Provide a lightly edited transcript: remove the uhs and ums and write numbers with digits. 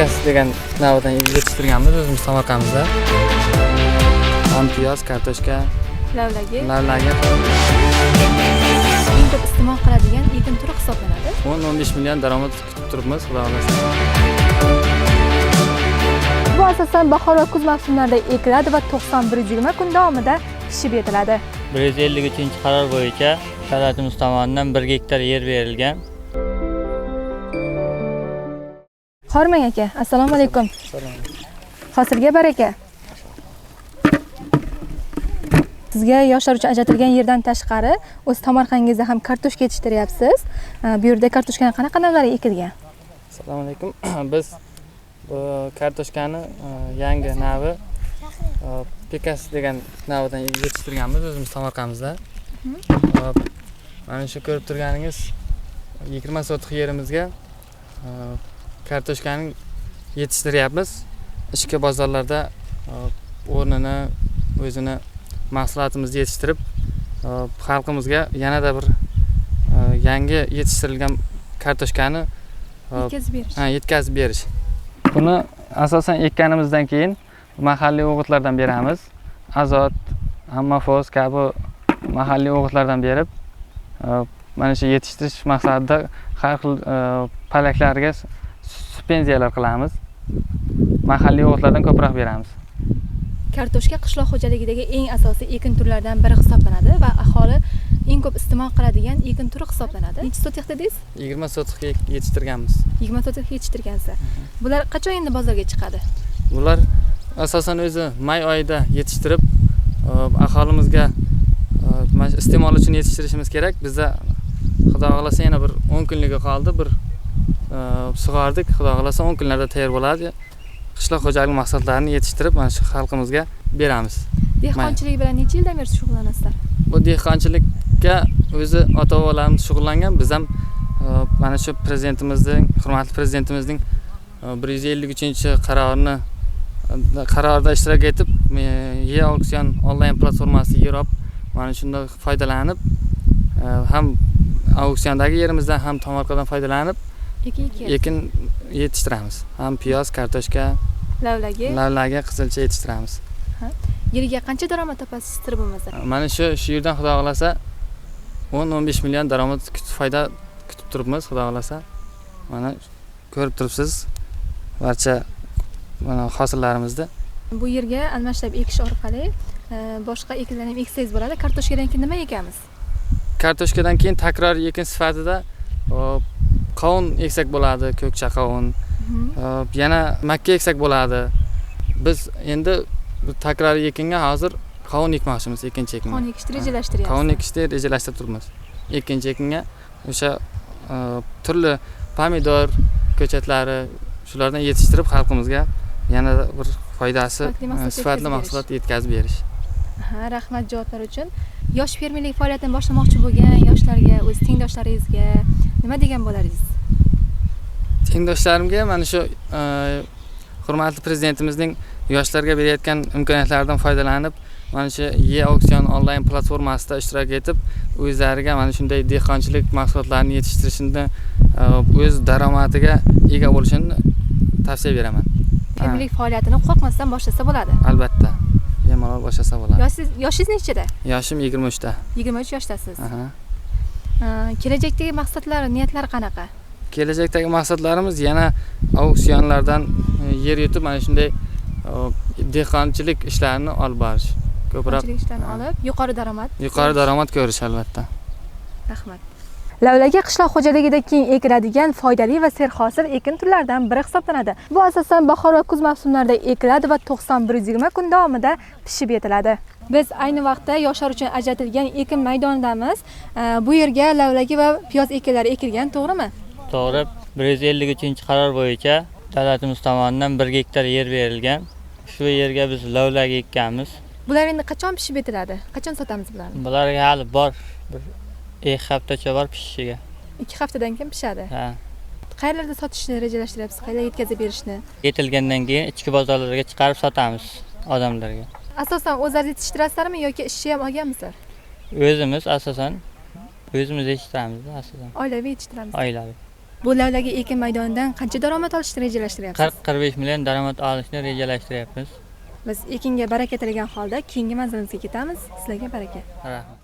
Pikas degan navdan yetishtirganmiz o'zimiz tomorqamizda. Ham piyoz, kartoshka, Lavlagi. Eng ko'p iste'mol qiladigan ekin turi hisoblanadi. 10-15 million daromad kutib turibmiz, xudo xolasa. Bu asosan bahor va kuz mavsumlarida ekiladi va 90-120 kun davomida pishib yetiladi. 153-qaror bo'yicha davlatimiz tomonidan 1 gektar yer berilgan. Hormang aka, assalomu alaykum. Hosilga baraka. Sizga yoshlar uchun ajratilgan yerdan tashqari o'z tomorqangizda ham kartoshka yetishtiryapsiz. Bu yerda kartoshkaning qanaqa navlari ekilgan? Assalomu alaykum. Biz bu kartoshkani yangi navi Pikas degan navdan yetishtirganmiz o'zimiz tomorqamizda. Mana shu ko'rib turganingiz 20 sotix yerimizga kartoshkani yetishtiryapmiz. Ichki bozorlarda o'rnini, o'zini mahsulotimizni yetishtirib, xalqimizga yanada bir yangi yetishtirilgan kartoshkani yetkazib berish. Buni asosan ekkanimizdan keyin mahalliy o'g'itlardan beramiz. Azot, ammofoz kabi mahalliy o'g'itlardan berib, mana shu yetishtirish maqsadida har xil palaklarga suspensiylar qilamiz. Mahalliy o'g'itlardan ko'proq beramiz. Kartoshka qishloq xo'jaligidagi eng asosiy ekin turlaridan biri hisoblanadi va aholi eng ko'p iste'mol qiladigan ekin turi hisoblanadi. Necha sotix dedingiz? 20 sotixga yetishtirganmiz. 20 sotixga yetishtirgansiz. Bular qachon endi bozorga chiqadi? Bular asosan o'zi may oyida yetishtirib, aholimizga mana iste'mol uchun yetishtirishimiz kerak. Bizda xudo xolasa yana bir 10 kunligi qoldi. Bir sug'ordik, xudo xolasa 10 kunlarda tayyor bo'ladi. Qishloq xo'jaligi mahsulotlarini yetishtirib, mana shu xalqimizga beramiz. Dehqonchilik bilan necha yildan beri shug'ullanasizlar? Bu dehqonchilikka o'zi ota-bobolarimiz shug'ullangan. Biz ham mana shu prezidentimizning, hurmatli prezidentimizning 153-qarorida ishtirok etib, E-auksion onlayn platformasi Yerop mana shundan foydalanib, ham auksiondagi yerimizdan ham tomorqadan foydalanib ekin yetishtiramiz. Ham piyoz, kartoshka, lavlagi, qizilcha yetishtiramiz. Yiliga qancha daromad topasiz sirbimizda? Mana shu yerdan xudo xolasa 10-15 million daromad foyda kutib turibmiz, xudo xolasa. Mana ko'rib turibsiz barcha mana hosillarimizni. Bu yerga almashlab ekish orqali boshqa ekinlarni ham eksangiz bo'ladi. Kartoshkadan keyin nima ekamiz? Kartoshkadan keyin takror ekin sifatida qovun eksak bo'ladi, ko'kcha qovun. Yana makka eksak bo'ladi. Biz endi takror ekinga hozir qovun ekmoqchimiz, ikkinchi ekinga. Qovun ekishni rejalashtiryapmiz. Qovun ekishni rejalashtirib turibmiz. Ikkinchi ekinga o'sha turli pomidor ko'chatlari shulardan yetishtirib xalqimizga yana bir foydasi, sifatli mahsulot yetkazib berish. Rahmat javoblar uchun. Yosh fermerlik faoliyatini boshlamoqchi bo'lgan yoshlarga, o'z tengdoshlaringizga nima degan bo'lardingiz? Tengdoshlarimga mana shu hurmatli prezidentimizning yoshlarga berayotgan imkoniyatlardan foydalanib, mana shu E-auksion onlayn platformasida ishtirok etib, o'zlariga mana shunday dehqonchilik mahsulotlarini yetishtirishni o'z daromadiga ega bo'lishini tavsiya beraman. Fermerlik faoliyatini qo'rqmasdan boshlasa bo'ladi. Albatta. Bemalol boshlasa bo'ladi. Yoshingiz nechida? Yoshim 23 da. 23 yoshdasiz. Kelajakdagi maqsadlar, niyatlar qanaqa? Kelajakdagi maqsadlarimiz yana auksionlardan yer yutib, mana shunday dehqonchilik ishlarini olib borish. Ko'proq ishlarni olib, yuqori daromad ko'rish albatta. Rahmat. Lavlagi qishloq xo'jaligida keng ekiladigan foydali va serhosil ekin turlaridan biri hisoblanadi. Bu asosan bahor va kuz mavsumlarida ekiladi va 90-120 kun davomida pishib yetiladi. Biz ayni vaqtda yoshlar uchun ajratilgan ekin maydonidamiz. Bu yerga lavlagi va piyoz ekinlari ekilgan, to'g'rimi? To'g'ri. 153-qaror bo'yicha davlatimiz tomonidan 1 gektar yer berilgan. Shu yerga biz lavlagi ekkanmiz. Bular endi qachon pishib yetiladi? Qachon sotamiz bularni? Bularga hali bor. 2 haftacha bor pishishiga. 2 haftadan keyin pishadi. Qayerlarda sotishni rejalashtiryapsiz? Qayerga yetkazib berishni? Yetilgandan keyin ichki bozorlarga chiqarib sotamiz odamlarga. Asosan o'zingiz yetishtirasizlarmi yoki ishchi ham olganmisizlar? O'zimiz asosan o'zimiz yetishtiramiz asosan. Oilaviy yetishtiramiz. Oilaviy. Bu lavlagi ekin maydonidan qancha daromad olishni rejalashtiryapsiz? 40-45 million daromad olishni rejalashtiryapmiz. Biz ekinga baraka tilagan holda keyingi manzilimizga ketamiz. Sizlarga baraka. Rahmat.